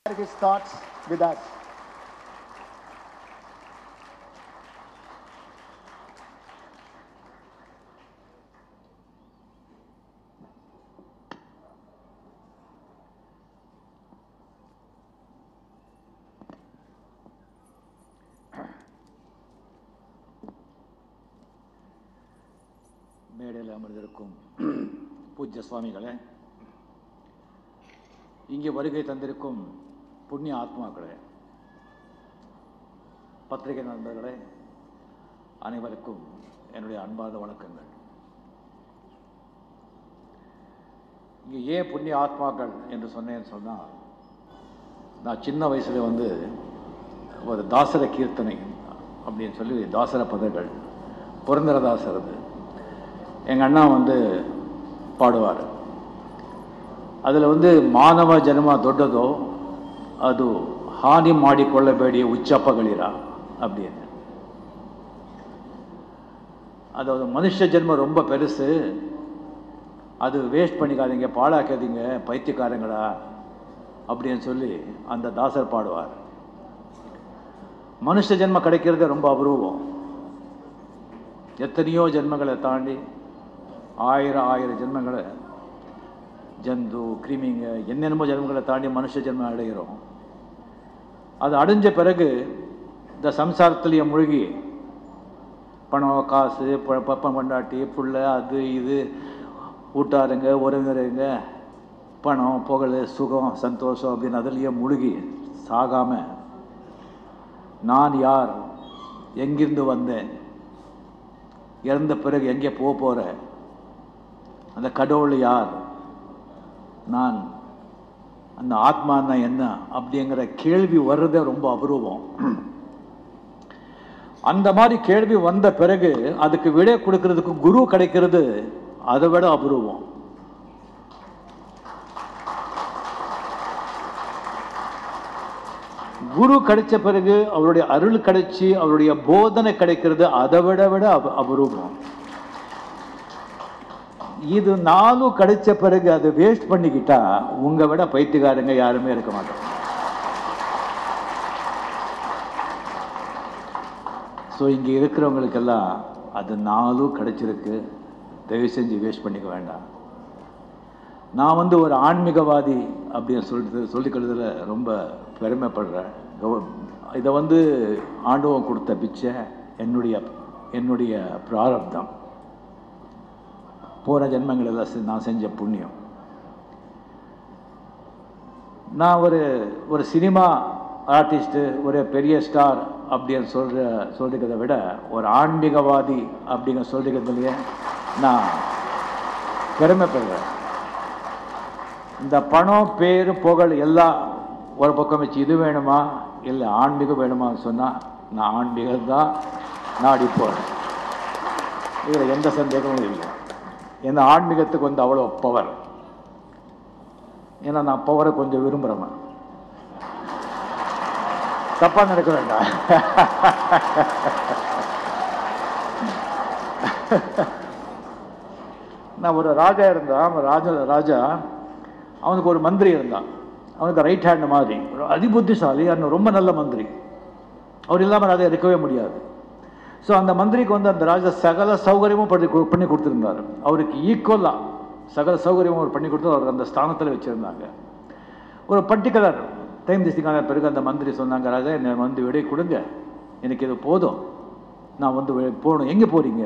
His thoughts with us. மேடையில் அமர்ந்திருக்கும் பூஜ்ய சுவாமிகளே, இங்கே வருகை தந்திருக்கும் புண்ணிய ஆத்மாக்களே, பத்திரிகை நண்பர்களே, அனைவருக்கும் என்னுடைய அன்பார்ந்த வணக்கங்கள். இங்கே ஏன் புண்ணிய ஆத்மாக்கள் என்று சொன்னேன்னு சொன்னால், நான் சின்ன வயசில் ஒரு தாசர கீர்த்தனை அப்படின்னு சொல்லி தாசர பதங்கள் புரந்தரதாசர் எங்கள் அண்ணா பாடுவார். அதில் ಮಾನವ ಜನ್ಮ ದೊಡ್ಡದೋ ಅದು ಹಾನಿ ಮಾಡಿಕೊಳ್ಳಬೇಡಿ ಉಚ್ಚಪ್ಪಗಳಿರ அப்படின்னு. அதாவது மனுஷ ஜென்மம் ரொம்ப பெருசு, அது வேஸ்ட் பண்ணிக்காதீங்க, பாழாக்காதீங்க பைத்தியக்காரங்களா அப்படின்னு சொல்லி அந்த தாசர் பாடுவார். மனுஷ ஜென்மம் கிடைக்கிறது ரொம்ப அபூர்வம். எத்தனையோ ஜென்மங்களை தாண்டி ஆயிரம் ஜென்மங்களை ஜந்து கிருமிங்க என்னென்னமோ ஜென்மங்களை தாண்டி மனுஷ ஜென்மம் அடைகிறோம். அது அடைஞ்ச பிறகு இந்த சம்சாரத்திலேயே மூழ்கி பணம் காசு பப்பம் கொண்டாட்டி புள்ள அது இது ஊட்டாருங்க உறவினருங்க பணம் புகழ் சுகம் சந்தோஷம் அப்படின்னு அதுலேயே மூழ்கி சாகாமல் நான் யார், எங்கிருந்து வந்தேன், இறந்த பிறகு எங்கே போகிறேன், அந்த கடவுள் யார், நான் அந்த ஆத்மானா என்ன அப்படிங்கிற கேள்வி வர்றதே ரொம்ப அபூர்வம். அந்த மாதிரி கேள்வி வந்த பிறகு அதுக்கு விடை கொடுக்கறதுக்கு குரு கிடைக்கிறது அதை விட அபூர்வம். குரு கிடைச்ச பிறகு அவருடைய அருள் கிடைச்சி அவருடைய போதனை கிடைக்கிறது அதை விட அபூர்வம். இது நாளும் கிடைச்ச பிறகு அதை வேஸ்ட் பண்ணிக்கிட்டா உங்க விட பைத்தியக்காரங்க யாருமே இருக்க மாட்டாங்க. ஸோ இங்கே இருக்கிறவங்களுக்கெல்லாம் அது நாளும் கிடைச்சிருக்கு, தயவு செஞ்சு வேஸ்ட் பண்ணிக்க வேண்டாம். நான் ஒரு ஆன்மீகவாதி அப்படின்னு சொல்லிக்கிறதுல ரொம்ப பெருமைப்படுறேன். இதை ஆண்டவன் கொடுத்த பிச்சை, என்னுடைய பிராரப்தம், போன ஜென்மங்களெல்லாம் நான் செஞ்ச புண்ணியம். நான் ஒரு சினிமா ஆர்டிஸ்ட்டு, ஒரு பெரிய ஸ்டார் அப்படின்னு சொல்லிக்கிறத விட ஒரு ஆன்மீகவாதி அப்படிங்கிற சொல்லிக்கிறதுலையே நான் பெருமைப்படுறேன். இந்த பணம் பேர் புகழ் எல்லாம் ஒரு பக்கம் வச்சு இது வேணுமா இல்லை ஆன்மீகம் வேணுமான்னு சொன்னால் நான் ஆன்மீகம் தான் நாடி போகிறேன். இதில் எந்த சந்தேகமும் இல்லை. ஏன்னா ஆன்மீகத்துக்கு அவ்வளோ பவர். ஏன்னா நான் பவரை கொஞ்சம் விரும்புகிறேன். தப்பாக நடக்க வேண்டாம். நான் ஒரு ராஜா இருந்தான். ராஜா அவனுக்கு ஒரு மந்திரி இருந்தான். அவனுக்கு ரைட் ஹேண்ட் மாதிரி ஒரு அதிபுத்திசாலி, ரொம்ப நல்ல மந்திரி. அவர் இல்லாமல் ராஜா இருக்கவே முடியாது. ஸோ அந்த மந்திரிக்கு அந்த ராஜா சகல சௌகரியமும் பண்ணி கொடுத்துருந்தார். அவருக்கு ஈக்குவலாக சகல சௌகரியமும் அவர் பண்ணி கொடுத்து அவர் அந்த ஸ்தானத்தில் வச்சுருந்தாங்க. ஒரு பர்டிகுலர் டைம் திஸ்டிக்கான பிறகு அந்த மந்திரி சொன்னாங்க, ராஜா என்னை விடை கொடுங்க, எனக்கு இது போதும், நான் போகணும். எங்கே போகிறீங்க?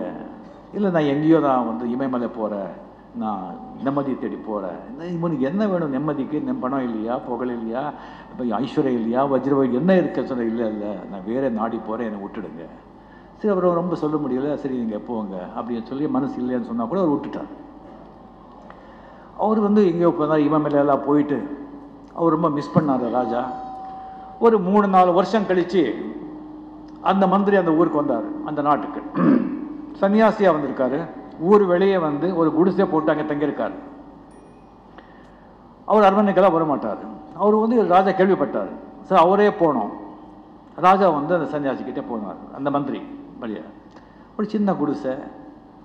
இல்லை நான் எங்கேயோ நான் இமயமலை போகிறேன், நான் நிம்மதி தேடி போகிறேன். இவனுக்கு என்ன வேணும்? நிம்மதிக்கு பணம் இல்லையா, புகழ் இல்லையா, இப்போ ஐஸ்வர்யம் இல்லையா, வஜ்ரவாய் என்ன இருக்க சொன்ன? இல்லை நான் வேறு நாடி போகிறேன், என்னை விட்டுடுங்க. சரி, அவர் ரொம்ப சொல்ல முடியல. சரி நீங்கள் போங்க அப்படின்னு சொல்லி மனசு இல்லைன்னு சொன்னால் கூட அவர் விட்டுட்டார். அவர் எங்கேயோ போனார், இமயமலையெல்லாம் போயிட்டு அவர் ரொம்ப மிஸ் பண்ணார் ராஜா. ஒரு 3-4 வருஷம் கழித்து அந்த மந்திரி அந்த ஊருக்கு வந்தார், அந்த நாட்டுக்கு. சன்னியாசியாக வந்திருக்காரு. ஊர் வெளியே ஒரு குடிசை போட்டு அங்கே தங்கியிருக்கார். அவர் அரண்மனைக்கெல்லாம் வரமாட்டார். அவர் ராஜா கேள்விப்பட்டார். சார் அவரே போனோம். ராஜா அந்த சன்னியாசிக்கிட்டே போனார். அந்த மந்திரி வழியா ஒரு சின்ன குடிசை,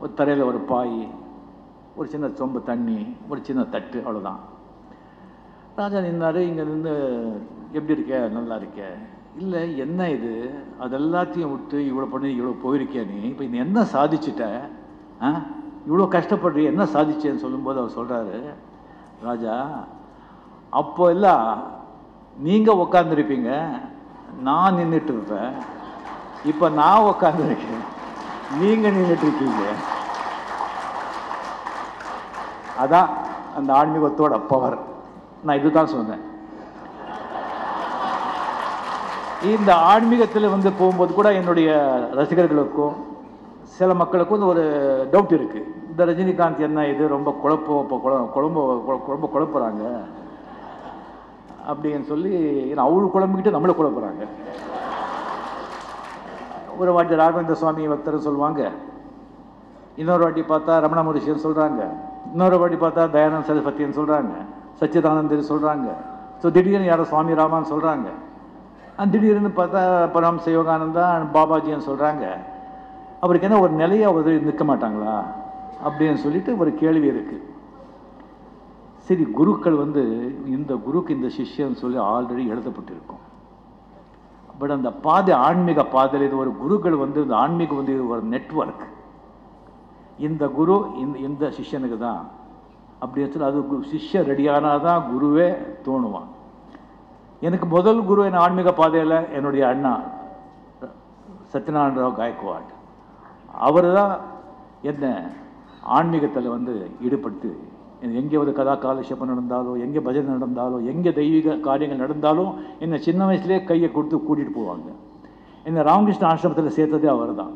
ஒரு தரையில் ஒரு பாய், ஒரு சின்ன சொம்பு தண்ணி, ஒரு சின்ன தட்டு, அவ்வளோதான். ராஜா நின்னார். இங்கே நின்று எப்படி இருக்க, நல்லா இருக்க, இல்லை என்ன இது அதெல்லாத்தையும் விட்டு இவ்வளோ பண்ணி இவ்வளோ போயிருக்கே நீ, இப்போ நீ என்ன சாதிச்சுட்ட, இவ்வளோ கஷ்டப்படுறிய என்ன சாதிச்சேன்னு சொல்லும்போது அவர் சொல்கிறாரு, ராஜா அப்போ எல்லாம் நீங்கள் உக்காந்துருப்பீங்க, நான் நின்றுட்டு இருப்பேன், இப்போ நான் உக்காந்துருக்கேன், நீங்கள் நின்றுட்டு இருக்கீங்க. அதான் அந்த ஆன்மீகத்தோட பவர். நான் இதுதான் சொன்னேன். இந்த ஆன்மீகத்தில் வந்து போகும்போது கூட என்னுடைய ரசிகர்களுக்கும் சில மக்களுக்கும் ஒரு டவுட் இருக்குது. இந்த ரஜினிகாந்த் என்ன இது ரொம்ப குழப்புறாங்க அப்படின்னு சொல்லி அவரு குழம்பிக்கிட்டு நம்மளை குழப்புறாங்க. ஒரு வாட்டி ராகவேந்திர சுவாமி பக்தர் சொல்லுவாங்க, இன்னொரு வாட்டி பார்த்தா ரமண மகரிஷின்னு சொல்கிறாங்க, இன்னொரு வாட்டி பார்த்தா தயானந்த சரஸ்வதின்னு சொல்கிறாங்க, சச்சிதானந்தர் சொல்கிறாங்க, ஸோ திடீர்னு யாரோ சுவாமி ராமான்னு சொல்கிறாங்க, திடீர்னு பார்த்தா பரமஹம்ச யோகானந்தா பாபாஜின்னு சொல்கிறாங்க. அவருக்கு என்ன ஒரு நிலையை அவர் நிற்க மாட்டாங்களா அப்படின்னு சொல்லிட்டு ஒரு கேள்வி இருக்குது. சரி, குருக்கள் வந்து இந்த குருக்கு இந்த சிஷ்யன்னு சொல்லி ஆல்ரெடி எழுதப்பட்டிருக்கும். பட் அந்த பாதை ஆன்மீக பாதையில் இது ஒரு குருக்கள் வந்து இந்த ஆன்மீகம் வந்து ஒரு நெட்வொர்க். இந்த குரு இந்த சிஷ்யனுக்கு தான் அப்படின்னு சொல்லி அது சிஷ்யன் ரெடியானால் தான் குருவே தோணுவான். எனக்கு முதல் குரு என் ஆன்மீக பாதையில் என்னுடைய அண்ணா சத்யநாராயண ராவ் காயக்வாட். அவர் தான் என்ன ஆன்மீகத்தில் வந்து ஈடுபட்டு எங்கே ஒரு கதா காலட்சேபம் நடந்தாலும், எங்கே பஜனை நடந்தாலும், எங்கே தெய்வீக காரியங்கள் நடந்தாலும் என்னை சின்ன வயசுலேயே கையை கொடுத்து கூட்டிகிட்டு போவாங்க. என்னை ராமகிருஷ்ண ஆசிரமத்தில் சேர்த்ததே அவர் தான்.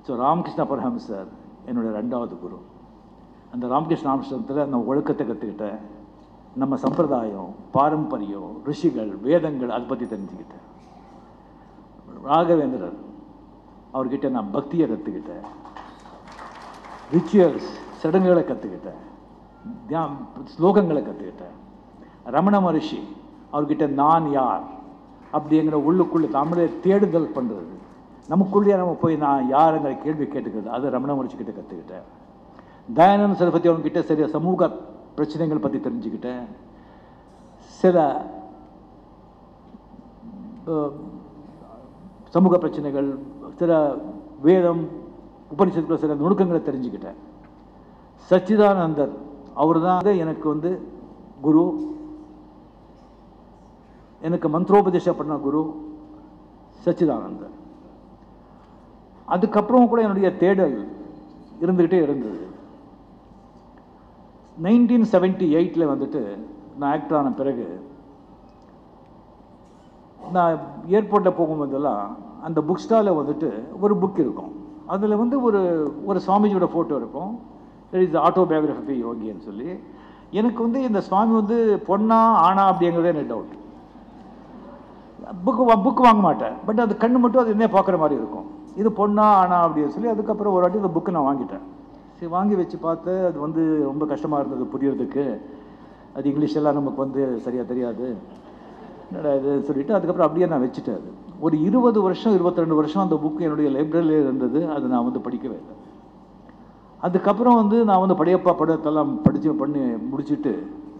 ஸோ ராமகிருஷ்ண பரமஹம்சர் என்னுடைய ரெண்டாவது குரு. அந்த ராமகிருஷ்ண ஆசிரமத்தில் நான் ஒழுக்கத்தை கற்றுக்கிட்டேன், நம்ம சம்பிரதாயம், பாரம்பரியம், ரிஷிகள், வேதங்கள் அதை பற்றி தெரிஞ்சுக்கிட்டேன். ராகவேந்திரர் அவர்கிட்ட நான் பக்தியை கற்றுக்கிட்டேன், ரிச்சுவல்ஸ் சடங்குகளை கற்றுக்கிட்டேன், ஸ்லோகங்களை கற்றுக்கிட்டேன். ரமண மகரிஷி அவர்கிட்ட நான் யார் அப்படிங்கிற உள்ளுக்குள்ளே நம்மளே தேடுதல் பண்ணுறது, நமக்குள்ளேயே நம்ம போய் நான் யாருங்கிற கேள்வி கேட்டுக்கிறது, அது ரமண மகரிஷி கிட்ட கற்றுக்கிட்டேன். தயானந்த சரஸ்வதி அவங்ககிட்ட சரியா சமூக பிரச்சனைகள் பற்றி தெரிஞ்சுக்கிட்டேன். சில சமூக பிரச்சனைகள், சில வேதம் உபனிஷத்துக்குள்ள சில நுணுக்கங்களை தெரிஞ்சுக்கிட்டேன். சச்சிதானந்தர் அவர் தான் எனக்கு வந்து குரு, எனக்கு மந்திரோபதேசம் பண்ண குரு சச்சிதானந்தர். அதுக்கப்புறம் கூட என்னுடைய தேடல் இருந்துக்கிட்டே இருந்தது. 1978 வந்துட்டு நான் ஆக்டர் ஆன பிறகு நான் ஏர்போர்ட்டில் போகும்போதெல்லாம் அந்த புக் ஸ்டாலில் வந்துட்டு ஒரு புக் இருக்கும். அதில் வந்து ஒரு சுவாமிஜியோட ஃபோட்டோ இருக்கும். இட் இஸ் ஆட்டோபயோகிராஃபி யோகின்னு சொல்லி. எனக்கு வந்து இந்த சுவாமி வந்து பொண்ணா ஆனா அப்படிங்கிறதே எனக்கு டவுட். புக்கு வாங்க மாட்டேன், பட் அது கண்ணு மட்டும் அது என்ன பார்க்குற மாதிரி இருக்கும், இது பொண்ணா ஆனா அப்படின்னு சொல்லி. அதுக்கப்புறம் ஒரு வாட்டி இந்த புக்கு நான் வாங்கிட்டேன். சரி, வாங்கி வச்சு பார்த்து அது வந்து ரொம்ப கஷ்டமாக இருந்தது புரியறதுக்கு. அது இங்கிலீஷ் எல்லாம் நமக்கு வந்து சரியாக தெரியாது, என்னடா இது சொல்லிவிட்டு அதுக்கப்புறம் அப்படியே நான் வச்சுட்டேன். அது ஒரு 20 வருஷம் 22 வருஷம் அந்த புக்கு என்னுடைய லைப்ரரியில் இருந்தது. அது நான் வந்து படிக்கவே இல்லை. அதுக்கப்புறம் வந்து நான் வந்து படையப்பா படத்தெல்லாம் பண்ணி முடிச்சுட்டு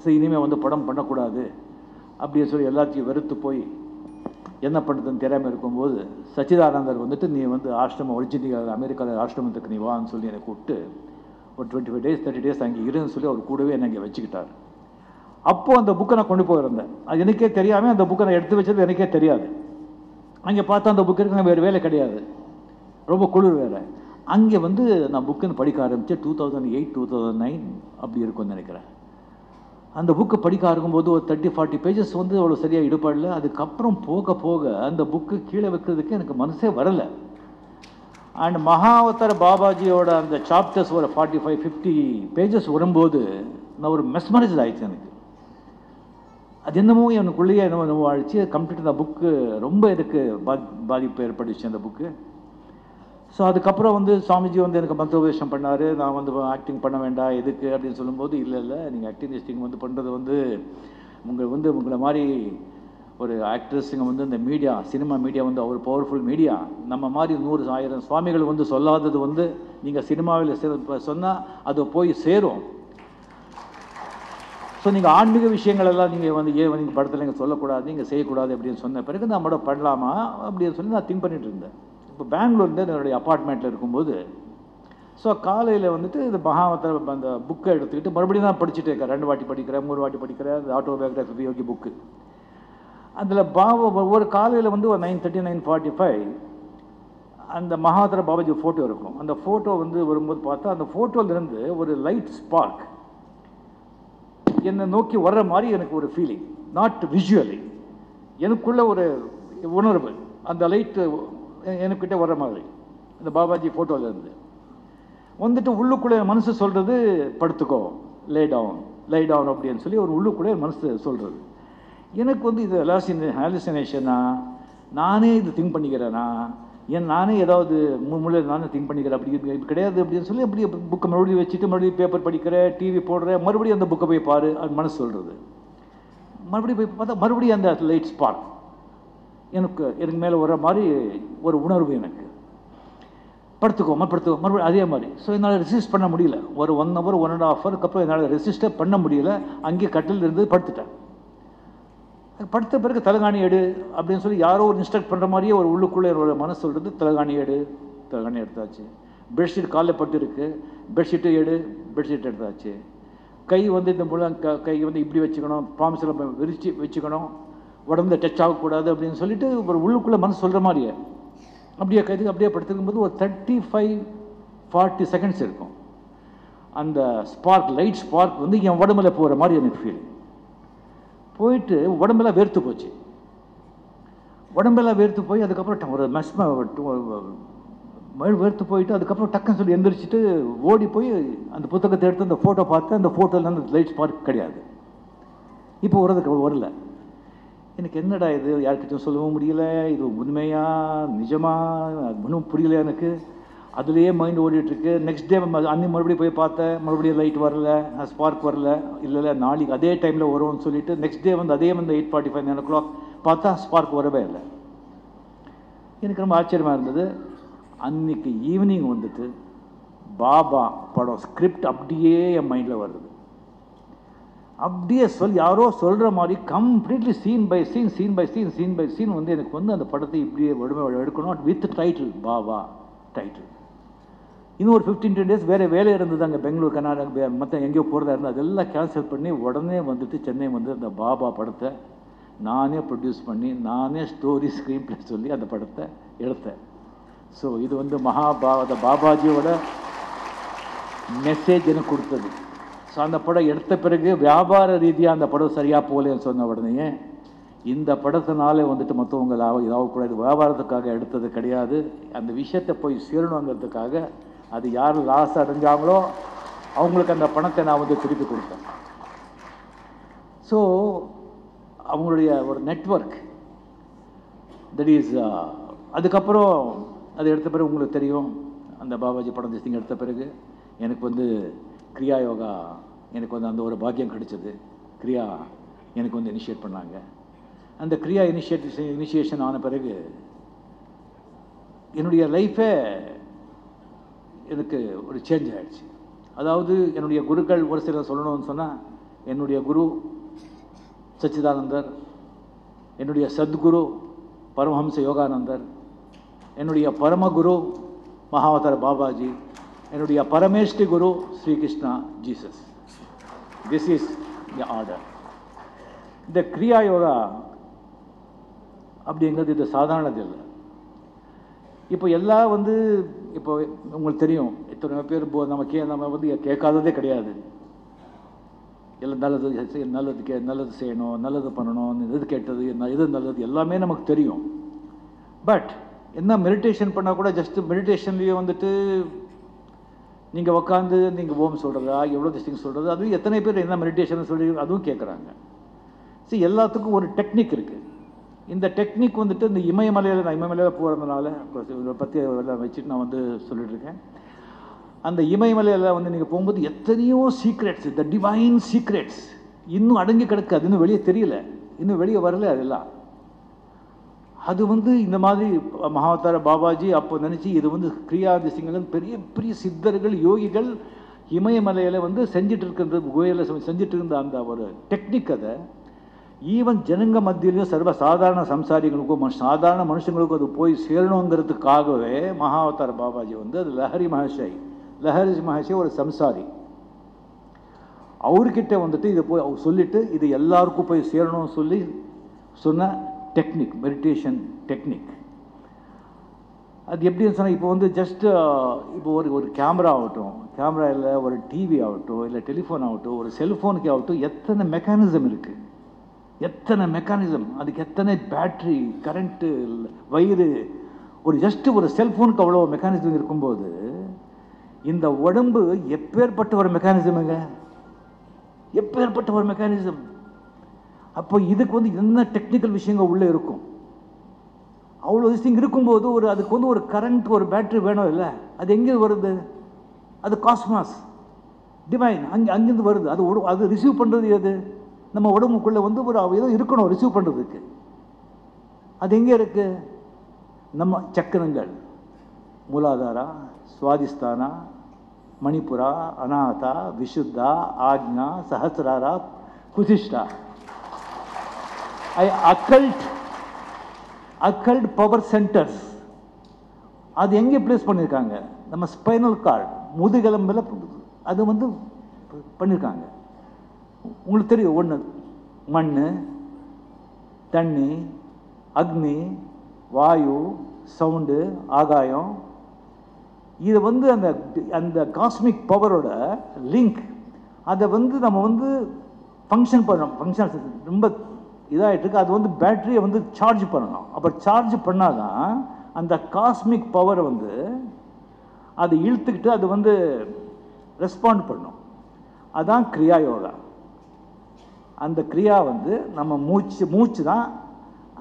சரி இனிமேல் வந்து படம் பண்ணக்கூடாது அப்படின்னு சொல்லி எல்லாத்தையும் வெறுத்து போய் என்ன பண்ணுறதுன்னு தெரியாமல் இருக்கும்போது சச்சிதானந்தர் வந்துட்டு நீ வந்து ஆசிரமம் ஒரிஜினல் அமெரிக்காவில் ஆசிரமத்துக்கு நீ வான்னு சொல்லி என்னை கூப்பிட்டு ஒரு 25 days 30 days அங்கே இருன்னு சொல்லி அவர் கூடவே என்னை இங்கே வச்சுக்கிட்டார். அப்போது அந்த புக்கை நான் கொண்டு போயிருந்தேன். அது எனக்கே தெரியாமல் அந்த புக்கை நான் எடுத்து வச்சது எனக்கே தெரியாது. அங்கே பார்த்தா அந்த புக்கு இருக்கு, வேறு வேலை கிடையாது, ரொம்ப குளிர் வேலை. அங்கே வந்து நான் புக்குன்னு படிக்க ஆரம்பித்தேன். 2008 2009 அப்படி இருக்கும்னு நினைக்கிறேன். அந்த புக்கு படிக்க ஆரம்பிக்கும்போது ஒரு 30-40 பேஜஸ் வந்து அவ்வளோ சரியாக ஈடுபடல. அதுக்கப்புறம் போக போக அந்த புக்கு கீழே வைக்கிறதுக்கு எனக்கு மனசே வரலை. அண்ட் மகாவதார பாபாஜியோட அந்த சாப்டர்ஸ் ஒரு 45-50 பேஜஸ் வரும்போது நான் ஒரு மெஸ்மரைஸ் ஆகிடுச்சு. எனக்கு அது என்னமோ எனக்குள்ளேயே என்னமோ ஆயிடுச்சு. கம்ப்ளீட் அந்த புக்கு ரொம்ப எனக்கு பாதிப்பு ஏற்பட்டுச்சு அந்த புக்கு. ஸோ அதுக்கப்புறம் வந்து சுவாமிஜி வந்து எனக்கு மந்திரோபதேசம் பண்ணார். நான் வந்து ஆக்டிங் பண்ண வேண்டாம் எதுக்கு அப்படின்னு சொல்லும்போது இல்லை நீங்கள் ஆக்டிங் வந்து பண்ணுறது வந்து உங்களை மாதிரி ஒரு ஆக்ட்ரஸுங்க வந்து இந்த மீடியா சினிமா மீடியா வந்து ஒரு பவர்ஃபுல் மீடியா. நம்ம மாதிரி 100-1000 சுவாமிகள் வந்து சொல்லாதது வந்து நீங்கள் சினிமாவில் சொன்னால் அது போய் சேரும். ஸோ நீங்கள் ஆன்மீக விஷயங்கள் எல்லாம் நீங்கள் வந்து நீங்கள் படத்தில் நீங்கள் சொல்லக்கூடாது, நீங்கள் செய்யக்கூடாது அப்படின்னு சொன்ன பிறகு நான் மட்டும் பண்ணலாமா அப்படின்னு சொல்லி நான் திங்க் பண்ணிட்டு இருந்தேன். இப்போ பெங்களூர்லேருந்து என்னுடைய அப்பார்ட்மெண்ட்டில் இருக்கும்போது ஸோ காலையில் வந்துட்டு இந்த மகாவதார அந்த புக்கை எடுத்துக்கிட்டு மறுபடியும் தான் படிச்சுட்டு இருக்கேன். 2 வாட்டி படிக்கிறேன், 3 வாட்டி படிக்கிறேன். அந்த ஆட்டோபயோகிராஃபி யோகி புக்கு. அதில் ஒரு காலையில் வந்து ஒரு 9:30 9:45 அந்த மகாவதார பாபாஜி ஃபோட்டோ இருக்கும். அந்த ஃபோட்டோ வந்து வரும்போது பார்த்தா அந்த ஃபோட்டோலேருந்து ஒரு லைட் ஸ்பார்க் என்னை நோக்கி வர்ற மாதிரி எனக்கு ஒரு ஃபீலிங், நாட் விஷுவலி, எனக்குள்ள ஒரு உணர்வு, அந்த லைட்டு எனக்கிட்ட வர்ற மாதிரி அந்த பாபாஜி ஃபோட்டோலேருந்து வந்துட்டு உள்ளுக்குள்ளே மனசு சொல்கிறது படுத்துக்கோ, லே டவுன் அப்படின்னு சொல்லி ஒரு உள்ளுக்குள்ளே மனசு சொல்கிறது. எனக்கு வந்து இது ஹாலுசினேஷனா, நானே இது திங்க் பண்ணிக்கிறேனா, நானே ஏதாவது நானே திங்க் பண்ணிக்கிறேன் அப்படி கிடையாது அப்படின்னு சொல்லி அப்படியே புக்கை மறுபடியும் வச்சுட்டு மறுபடியும் பேப்பர் படிக்கிறேன், டிவி போடுறேன், மறுபடியும் அந்த புக்கை போய் பாரு, அது மனசு சொல்கிறது. மறுபடியும் போய் பார்த்தா மறுபடியும் அந்த லைட் ஸ்பார்க் எனக்கு மேலே வர மாதிரி ஒரு உணர்வு, எனக்கு படுத்துக்கோ மறுபடியும் அதே மாதிரி. ஸோ என்னால் ரெசிஸ்ட் பண்ண முடியல. ஒரு 1 hour 1.5 hour அப்புறம் என்னால் ரெசிஸ்டே பண்ண முடியல. அங்கேயே கட்டில் இருந்து படுத்துட்டேன். படுத்த பிறகு தலைகாணி எடு அப்படின்னு சொல்லி யாரோ ஒரு இன்ஸ்ட்ரக்ட் பண்ணுற மாதிரியே ஒரு உள்ளுக்குள்ளே ஒரு மனசு சொல்கிறது, தலைகாணி எடுத்தாச்சு. பெட்ஷீட் காலைல பட்டு இருக்கு, பெட்ஷீட்டு பெட்ஷீட் எடுத்தாச்சு. கை வந்து இந்த கை வந்து இப்படி வச்சுக்கணும், பாம்ஸில் விரிச்சு வச்சுக்கணும், உடம்புல டச் ஆகக்கூடாது அப்படின்னு சொல்லிட்டு ஒரு உள்ளுக்குள்ளே மனசு சொல்கிற மாதிரியே அப்படியே படுத்துக்கும்போது ஒரு 35-40 seconds இருக்கும். அந்த ஸ்பார்க், லைட் ஸ்பார்க் வந்து என் உடம்புல போகிற மாதிரி எனக்கு ஃபீல். போயிட்டு உடம்பெல்லாம் வேர்த்து போச்சு. உடம்பெல்லாம் வேர்த்து போய் அதுக்கப்புறம் ஒரு வேர்த்து போயிட்டு அதுக்கப்புறம் டக்குன்னு சொல்லி எந்திரிச்சிட்டு ஓடி போய் அந்த புத்தகத்தை எடுத்து அந்த ஃபோட்டோ பார்த்து அந்த ஃபோட்டோவில் அந்த லைட் ஸ்பார்க் கிடையாது. இப்போ வரல. எனக்கு என்னடா இது, யார்கிட்டையும் சொல்லவும் முடியல, இது உண்மையா நிஜமா ஒன்றும் புரியல எனக்கு. அதுலேயே மைண்ட் ஓடிட்டுருக்கு. நெக்ஸ்ட் டே மறுபடியும் போய் பார்த்தேன், மறுபடியும் லைட் வரல, ஸ்பார்க் வரல. இல்லை நாளைக்கு அதே டைமில் வரும்னு சொல்லிட்டு நெக்ஸ்ட் டே வந்து 8:45 9 o'clock பார்த்தா ஸ்பார்க் வரவே இல்லை. எனக்கு ரொம்ப ஆச்சரியமாக இருந்தது. அன்னைக்கு ஈவினிங் வந்துட்டு பாபா படம் ஸ்கிரிப்ட் அப்படியே என் மைண்டில் வருது. அப்படியே யாரோ சொல்கிற மாதிரி கம்ப்ளீட்லி சீன் பை சீன் வந்து எனக்கு வந்து அந்த படத்தை இப்படியே எடுக்கணும் வித் டைட்டில், பாபா டைட்டில். இன்னும் ஒரு 15 days வேறு வேலை இருந்தது அங்கே பெங்களூர், கர்நாடகா, மற்ற எங்கேயோ போகிறதா இருந்தது. அதெல்லாம் கேன்சல் பண்ணி உடனே வந்துட்டு சென்னை வந்து அந்த பாபா படத்தை நானே ப்ரொடியூஸ் பண்ணி நானே ஸ்டோரி ஸ்க்ரீன் பிளே சொல்லி அந்த படத்தை எடுத்தேன். ஸோ இது வந்து பாபாஜியோட மெசேஜ் எனக்கு கொடுத்தது. ஸோ அந்த படம் எடுத்த பிறகு வியாபார ரீதியாக அந்த படம் சரியாக போகலன்னு சொன்ன உடனே இந்த படத்தினாலே வந்துட்டு மற்றவங்க இதாகக்கூடாது, வியாபாரத்துக்காக எடுத்தது கிடையாது, அந்த விஷயத்தை போய் சேரணுங்கிறதுக்காக அது யார் லாஸ் அடைஞ்சாங்களோ அவங்களுக்கு அந்த பணத்தை நான் வந்து திருப்பி கொடுத்தேன். ஸோ அவங்களுடைய ஒரு நெட்வொர்க் தட் இஸ். அதுக்கப்புறம் அது எடுத்த பிறகு உங்களுக்கு தெரியும், அந்த பாபாஜி படம் திஸ்டிங் எடுத்த பிறகு எனக்கு வந்து கிரியா யோகா எனக்கு வந்து அந்த ஒரு பாக்கியம் கிடைச்சது. கிரியா எனக்கு வந்து இனிஷியேட் பண்ணாங்க. அந்த கிரியா இனிஷியேஷன் ஆன பிறகு என்னுடைய லைஃபே எனக்கு ஒரு சேஞ்ச் ஆகிடுச்சு. அதாவது என்னுடைய குருக்கள் ஒரு சிலர் சொல்லணும்னு சொன்னால், என்னுடைய குரு சச்சிதானந்தர், என்னுடைய சத்குரு பரமஹம்ச யோகானந்தர், என்னுடைய பரமகுரு மகாவதார பாபாஜி, என்னுடைய பரமேஷ்டி குரு Sri Krishna Jesus. This is the order. இந்த கிரியா யோகா அப்படிங்கிறது இது சாதாரணது இல்லை. இப்போ எல்லாம் வந்து இப்போ உங்களுக்கு தெரியும், எத்தனை பேர் நம்ம வந்து கேட்காததே கிடையாது. எல்லாம் நல்லது செய்யணும், நல்லது பண்ணணும், எது கெட்டது எது நல்லது எல்லாமே நமக்கு தெரியும். பட் என்ன மெடிடேஷன் பண்ணால் கூட ஜஸ்ட் மெடிடேஷன்லேயே வந்துட்டு நீங்கள் உட்காந்து நீங்கள் ஓம் சொல்கிறதா, எவ்வளோ திஸ்டிங் சொல்கிறது, அதுவும் எத்தனை பேர் என்ன மெடிடேஷன் சொல்லி அதுவும் கேட்குறாங்க. சரி, எல்லாத்துக்கும் ஒரு டெக்னிக் இருக்குது. இந்த டெக்னிக் வந்துட்டு இந்த இமயமலையில் போகிறதுனால இதை பற்றி எல்லாம் வச்சுட்டு நான் வந்து சொல்லிட்டுருக்கேன். அந்த இமயமலையில் வந்து நீங்கள் போகும்போது எத்தனையோ சீக்ரெட்ஸ், இந்த டிவைன் சீக்ரெட்ஸ் இன்னும் அடங்கி கிடக்கு. அது இன்னும் வெளியே தெரியல, இன்னும் வெளியே வரல. அதெல்லாம் அது வந்து இந்த மாதிரி மகாவதார பாபாஜி அப்போ நினச்சி இது வந்து கிரியா திசிங்கள் பெரிய பெரிய சித்தர்கள் யோகிகள் இமயமலையில் வந்து செஞ்சுட்டு இருக்கிறது, குகையில் செஞ்சுட்டு இருந்த அந்த ஒரு டெக்னிக், அதை ஈவன் ஜனங்க மத்தியிலையும் சர்வ சாதாரண சம்சாரிகளுக்கும் சாதாரண மனுஷங்களுக்கும் அது போய் சேரணுங்கிறதுக்காகவே மகாவதார் பாபாஜி வந்து அது லஹரி மகர்ஷி ஒரு சம்சாரி, அவர்கிட்ட வந்துட்டு இதை போய் சொல்லிட்டு இது எல்லாருக்கும் போய் சேரணும்னு சொல்லி சொன்ன டெக்னிக், மெடிடேஷன் டெக்னிக். அது எப்படின்னு சொன்னால், இப்போ வந்து ஜஸ்ட்டு இப்போ ஒரு கேமரா ஆகட்டும், கேமரா இல்லை ஒரு டிவி ஆகட்டும், இல்லை டெலிஃபோன் ஆகட்டும், ஒரு செல்ஃபோனுக்கு ஆகட்டும், எத்தனை மெக்கானிசம் இருக்குது, எத்தனை மெக்கானிசம், அதுக்கு எத்தனை பேட்ரி, கரண்ட்டு, வயிறு, ஒரு ஜஸ்ட்டு ஒரு செல்ஃபோனுக்கு அவ்வளோ மெக்கானிசம் இருக்கும்போது இந்த உடம்பு எப்பேற்பட்ட ஒரு மெக்கானிசமுங்க, எப்பேற்பட்ட ஒரு மெக்கானிசம். அப்போ இதுக்கு வந்து என்ன டெக்னிக்கல் விஷயங்கள் உள்ளே இருக்கும், அவ்வளோ விஷயம் இருக்கும்போது அதுக்கு வந்து ஒரு கரண்ட், ஒரு பேட்ரி வேணும் இல்லை, அது எங்கே வருது, அது காஸ்மாஸ், டிவைன், அங்கேருந்து வருது. அது ரிசீவ் பண்ணுறது எது, நம்ம உடம்புக்குள்ளே வந்து ஏதோ இருக்கணும் ரிசீவ் பண்ணுறதுக்கு. அது எங்கே இருக்குது, நம்ம சக்கரங்கள், மூலாதாரா, சுவாதிஸ்தானா, மணிப்புரா, அநாதா, விஷுத்தா, ஆக்ஞா, சஹசிராரா, குசிஷ்டா, அக்கல்ட் பவர் சென்டர்ஸ். அது எங்கே பிளேஸ் பண்ணியிருக்காங்க, நம்ம ஸ்பைனல் கார்டு, முதுகெலும்பில் அது வந்து பண்ணியிருக்காங்க. உங்களுக்கு தெரியும், ஒன்று மண், தண்ணி, அக்னி, வாயு, சவுண்டு, ஆகாயம். இது வந்து அந்த காஸ்மிக் பவரோட லிங்க். அதை வந்து நம்ம வந்து ஃபங்க்ஷன் பண்ணணும், ஃபங்க்ஷன் ரொம்ப இதாகிட்டு இருக்கு. அது வந்து பேட்டரியை வந்து சார்ஜ் பண்ணணும். அப்போ சார்ஜ் பண்ணாதான் அந்த காஸ்மிக் பவரை வந்து அது இழுத்துக்கிட்டு அது வந்து ரெஸ்பாண்ட் பண்ணும். அதான் கிரியா யோகா. அந்த கிரியா வந்து நம்ம மூச்சு தான்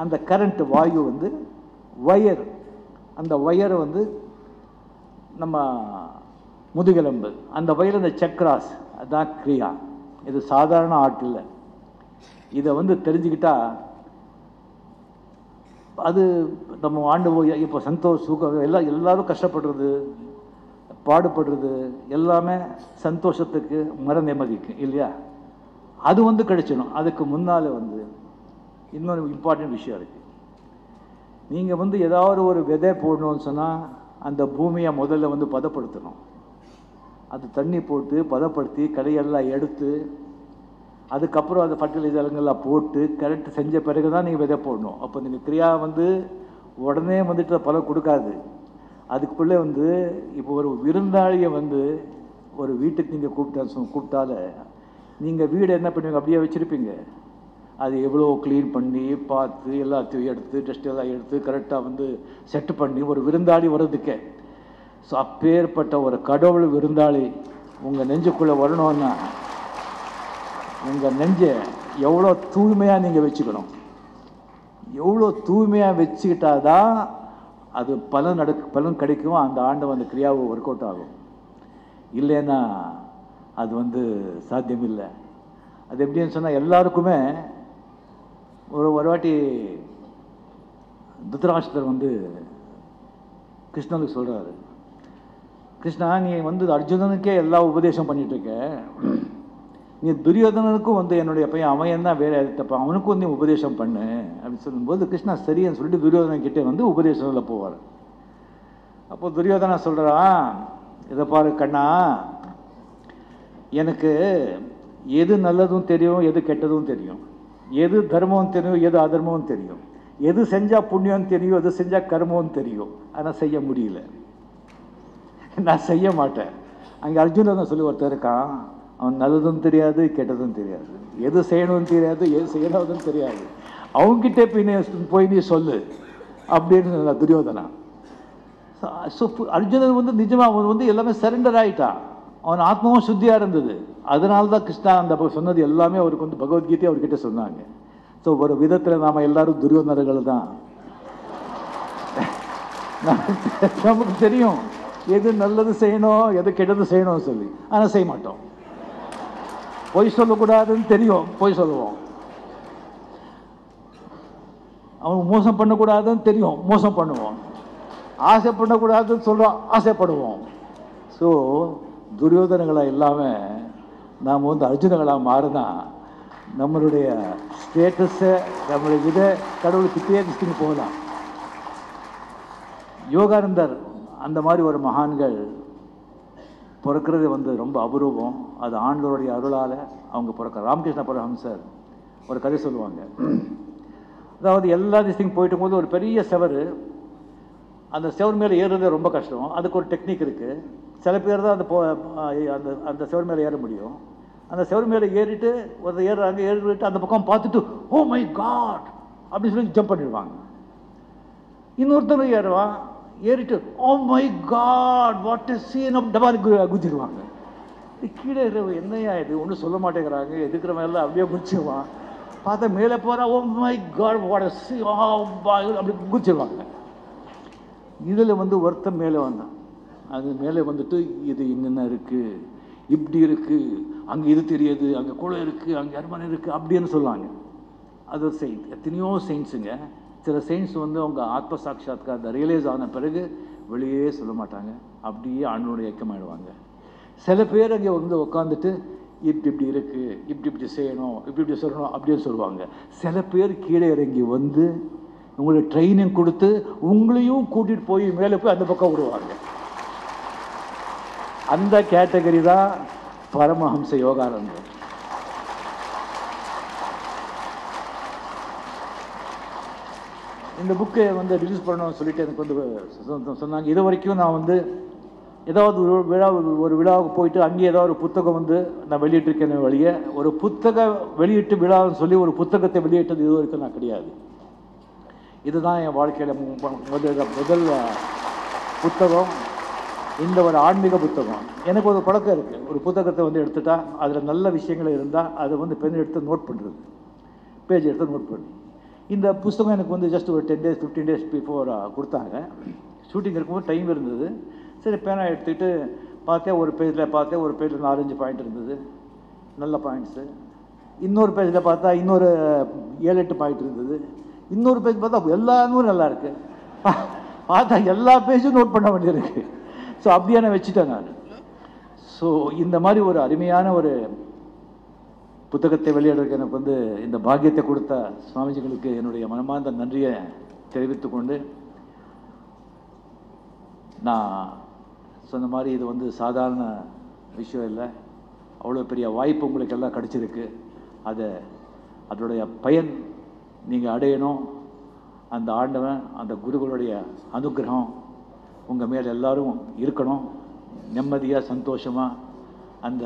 அந்த கரண்ட், வாயு வந்து வயர், அந்த வயரை வந்து நம்ம முதுகெலும்பு, அந்த வயர், அந்த சக்ராஸ், அதுதான் கிரியா. இது சாதாரண ஆர்ட் இல்லை. இதை வந்து தெரிஞ்சுக்கிட்டா அது நம்ம ஆண்டு இப்போ சந்தோஷ், சுகம், எல்லாரும் கஷ்டப்படுறது, பாடுபடுறது எல்லாமே சந்தோஷத்துக்கு, மன நிம்மதிக்கு இல்லையா, அது வந்து கிடைச்சிடும். அதுக்கு முன்னால் வந்து இன்னொரு இம்பார்ட்டன்ட் விஷயம் இருக்குது. நீங்கள் வந்து ஏதாவது ஒரு விதை போடணும்னு சொன்னால் அந்த பூமியை முதல்ல வந்து பதப்படுத்தணும். அது தண்ணி போட்டு பதப்படுத்தி களையெல்லாம் எடுத்து அதுக்கப்புறம் அந்த ஃபர்டிலைசருங்கெல்லாம் போட்டு கரெக்ட் செஞ்ச பிறகு தான் நீங்கள் விதை போடணும். அப்போ நீங்கள் கிரியா வந்து உடனே வந்துட்டு பலம் கொடுக்காது. அதுக்குள்ளே வந்து இப்போ ஒரு விருந்தாளியை வந்து ஒரு வீட்டுக்கு நீங்கள் கூப்பிட்டால நீங்கள் வீடு என்ன பண்ணுவீங்க, அப்படியே வச்சுருப்பீங்க. அது எவ்வளோ க்ளீன் பண்ணி பார்த்து எல்லாத்தையும் எடுத்து டெஸ்ட் எல்லாம் எடுத்து கரெக்டாக வந்து செட்டு பண்ணி ஒரு விருந்தாளி வர்றதுக்கே. ஸோ அப்பேற்பட்ட ஒரு கடவுள் விருந்தாளி உங்கள் நெஞ்சுக்குள்ளே வரணும்னா உங்கள் நெஞ்சை எவ்வளோ தூய்மையாக நீங்கள் வச்சுக்கணும். எவ்வளோ தூய்மையாக வச்சுக்கிட்டாதான் அது பலன் கிடைக்கும். அந்த ஆண்டை வந்து கிரியாவை ஒர்க் அவுட் ஆகும். இல்லைன்னா அது வந்து சாத்தியமில்லை. அது எப்படின்னு சொன்னால், எல்லாருக்குமே ஒரு வாட்டி திருதராஷ்டிரர் வந்து கிருஷ்ணனுக்கு சொல்கிறாரு, கிருஷ்ணா நீ வந்து அர்ஜுனனுக்கே எல்லா உபதேசம் பண்ணிகிட்ருக்க, நீ துரியோதனனுக்கும் வந்து என்னுடைய பையன் அவன் தான் வேற தப்ப, அவனுக்கும் வந்து உபதேசம் பண்ணு அப்படின்னு சொல்லும்போது கிருஷ்ணா சரின்னு சொல்லிட்டு துரியோதனன்கிட்டே வந்து உபதேசத்தில் போவார். அப்போது துரியோதனா சொல்கிறான், இதை பாரு கண்ணா, எனக்கு எது நல்லதும் தெரியும், எது கெட்டதும் தெரியும், எது தர்மம் தெரியும், எது அதர்மம் தெரியும், எது செஞ்சால் புண்ணியம் தெரியும், எது செஞ்சால் கர்மம் தெரியும். ஆனால் செய்ய முடியல, நான் செய்ய மாட்டேன். அங்கே அர்ஜுனன் சொல்லி ஒருத்தர் இருக்கான், அவன் நல்லதும் தெரியாது கெட்டதும் தெரியாது, எது செய்யணும்னு தெரியாது, எது செய்யணும்னு தெரியாது, அவங்ககிட்ட போய் நீ சொல்லு அப்படின்னு துரியோதனா. ஸோ அர்ஜுனன் வந்து நிஜமாக அவன் வந்து எல்லாமே சரண்டர் ஆகிட்டான். அவன் ஆத்மாவும் சுத்தியாக இருந்தது. அதனால தான் கிருஷ்ணா அந்த சொன்னது எல்லாமே அவருக்கு வந்து பகவத்கீதை அவர்கிட்ட சொன்னாங்க. ஸோ ஒரு விதத்தில் நாம் எல்லாரும் துரியோதனர்கள் தான். நமக்கு தெரியும் எது நல்லது செய்யணும், எது கெட்டது செய்யணும்னு சொல்லி, ஆனால் செய்ய மாட்டோம். பொய் சொல்லக்கூடாதுன்னு தெரியும், பொய் சொல்லுவோம். அவன் மோசம் பண்ணக்கூடாதுன்னு தெரியும், மோசம் பண்ணுவோம். ஆசை பண்ணக்கூடாதுன்னு சொல்கிறோம், ஆசைப்படுவோம். ஸோ துரியோதனங்களாக இல்லாமல் நாம் வந்து அர்ஜுனங்களாக மாறினா நம்மளுடைய ஸ்டேட்டஸை நம்மளுடைய இதை கடவுளுக்கிட்டே திசைக்கு போகலாம். யோகானந்தர் அந்த மாதிரி ஒரு மகான்கள் பிறக்கிறது வந்து ரொம்ப அபூர்வம். அது ஆண்டவருடைய அருளால் அவங்க பிறக்க. ராமகிருஷ்ண பரமஹம்சர் ஒரு கதை சொல்லுவாங்க. அதாவது எல்லா திசைக்கும் போயிட்டு போது ஒரு பெரிய செவரு, அந்த செவர் மேலே ஏறுறது ரொம்ப கஷ்டம். அதுக்கு ஒரு டெக்னிக் இருக்குது. சில பேர் தான் அந்த அந்த செவர் மேலே ஏற முடியும். அந்த செவர் மேலே ஏறிட்டு ஒரு ஏறுறாங்க, ஏறிட்டு அந்த பக்கம் பார்த்துட்டு ஓ மை காட் அப்படின்னு சொல்லி ஜம்ப் பண்ணிடுவாங்க. இன்னொருத்தரும் ஏறுவான், ஏறிட்டு oh my God what is seen டபாரி குதிடுவாங்க. கீழே என்னையா இது ஒன்றும் சொல்ல மாட்டேங்கிறாங்க, எதுக்குற மேலே அப்படியே குதிச்சிடுவான். பார்த்தா மேலே போகிறா oh my God what is see அப்படி குதிச்சிடுவாங்க. இதில் வந்து ஒருத்தன் மேலே வந்தான். அது மேலே வந்துட்டு இது என்னென்ன இருக்குது, இப்படி இருக்குது, அங்கே இது தெரியுது, அங்கே குளம் இருக்குது, அங்கே அரண்மனை இருக்குது அப்படின்னு சொல்லுவாங்க. அது ஒரு செயின்ட். எத்தனையோ செயின்ஸுங்க. சில செயின்ஸ் வந்து அவங்க ஆத்ம சாட்சாத்கார் அந்த ரியலைஸ் ஆன பிறகு வெளியே சொல்ல மாட்டாங்க, அப்படியே ஆண்டவனுடைய ஐக்கியமாயிடுவாங்க. சில பேர் அங்கே வந்து உட்காந்துட்டு இப்படி இப்படி இருக்குது, இப்படி இப்படி செய்யணும், இப்படி இப்படி சொல்லணும் அப்படின்னு சொல்லுவாங்க. சில பேர் கீழே இறங்கி வந்து உங்களுக்கு ட்ரைனிங் கொடுத்து உங்களையும் கூட்டிகிட்டு போய் மேலே போய் அந்த பக்கம் விடுவாங்க. அந்த கேட்டகரி தான் பரமஹம்ச யோகானந்தர். இந்த புக்கை வந்து ரிலீஸ் பண்ணணும்னு சொல்லிட்டு எனக்கு வந்து சொன்னாங்க. இது வரைக்கும் நான் வந்து ஏதாவது ஒரு விழாவுக்கு போயிட்டு அங்கே ஏதாவது ஒரு புத்தகம் வந்து நான் வெளியிட்டிருக்கேன் வழியே, ஒரு புத்தக வெளியீட்டு விழான்னு சொல்லி ஒரு புத்தகத்தை வெளியிட்டது இது வரைக்கும் நான் கிடையாது. இதுதான் என் வாழ்க்கையில் முதல் புத்தகம். இந்த ஒரு ஆன்மீக புத்தகம். எனக்கு ஒரு பழக்கம் இருக்குது, ஒரு புத்தகத்தை வந்து எடுத்துட்டா அதில் நல்ல விஷயங்கள் இருந்தால் அதை வந்து பென் எடுத்து நோட் பண்ணுறது, பேஜ் எடுத்து நோட் பண்ணி. இந்த புத்தகம் எனக்கு வந்து ஜஸ்ட் ஒரு 10 days 15 days பிஃபோர் கொடுத்தாங்க. ஷூட்டிங் இருக்கும்போது டைம் இருந்தது. சரி பேனா எடுத்துக்கிட்டு பார்த்தேன், ஒரு பேஜில் பார்த்தேன், ஒரு பேஜில் 4-5 பாயிண்ட் இருந்தது, நல்ல பாயிண்ட்ஸு. இன்னொரு பேஜில் பார்த்தா இன்னொரு 7-8 பாயிண்ட் இருந்தது. இன்னொரு பேஜ் பார்த்தா எல்லாமே நல்லா இருக்குது. பார்த்தா எல்லா பேஜும் நோட் பண்ண வேண்டியிருக்கு. ஸோ அப்படியே நான் வச்சுட்டேன் நான். ஸோ இந்த மாதிரி ஒரு அருமையான ஒரு புத்தகத்தை வெளியிடுறதுக்கு எனக்கு வந்து இந்த பாக்கியத்தை கொடுத்த சுவாமிஜிகளுக்கு என்னுடைய மனமார்ந்த நன்றியை தெரிவித்துக்கொண்டு, நான் சொன்ன மாதிரி இது வந்து சாதாரண விஷயம் இல்லை. அவ்வளோ பெரிய வாய்ப்பு உங்களுக்கு எல்லாம் கிடச்சிருக்கு. அதோடைய பயன் நீங்கள் அடையணும். அந்த ஆண்டவன், அந்த குருகளுடைய அனுகிரகம் உங்கள் மேலே எல்லோரும் இருக்கணும். நிம்மதியாக சந்தோஷமாக அந்த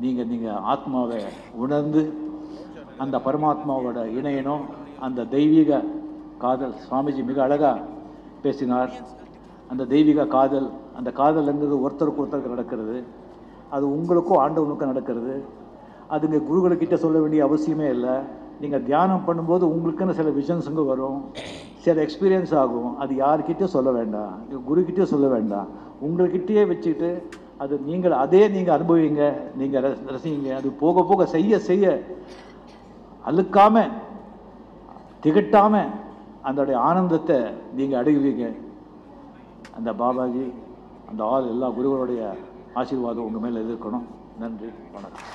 நீங்கள் ஆத்மாவை உணர்ந்து அந்த பரமாத்மாவோட இணையணும். அந்த தெய்வீக காதல் சுவாமிஜி மிக அழகாக பேசினார். அந்த தெய்வீக காதல், அந்த காதல்ங்கிறது ஒருத்தருக்கு ஒருத்தருக்கு நடக்கிறது. அது உங்களுக்கும் ஆண்டவனுக்கும் நடக்கிறது. அதுங்க குருகளுக்கிட்ட சொல்ல வேண்டிய அவசியமே இல்லை. நீங்கள் தியானம் பண்ணும்போது உங்களுக்குன்னு சில விஷன்ஸுங்க வரும், சில எக்ஸ்பீரியன்ஸ் ஆகும். அது யார்கிட்டையும் சொல்ல வேண்டாம், குருக்கிட்டே சொல்ல வேண்டாம், உங்கள்கிட்டயே வச்சுக்கிட்டு அது நீங்கள் அனுபவிங்க, நீங்கள் ரசிங்க. அது போக போக செய்ய அழுக்காமல் திகட்டாமல் அதோடைய ஆனந்தத்தை நீங்கள் அடைவீங்க. அந்த பாபாஜி, அந்த எல்லா குருகளுடைய ஆசீர்வாதம் உங்கள் மேலே இருக்கணும். நன்றி, வணக்கம்.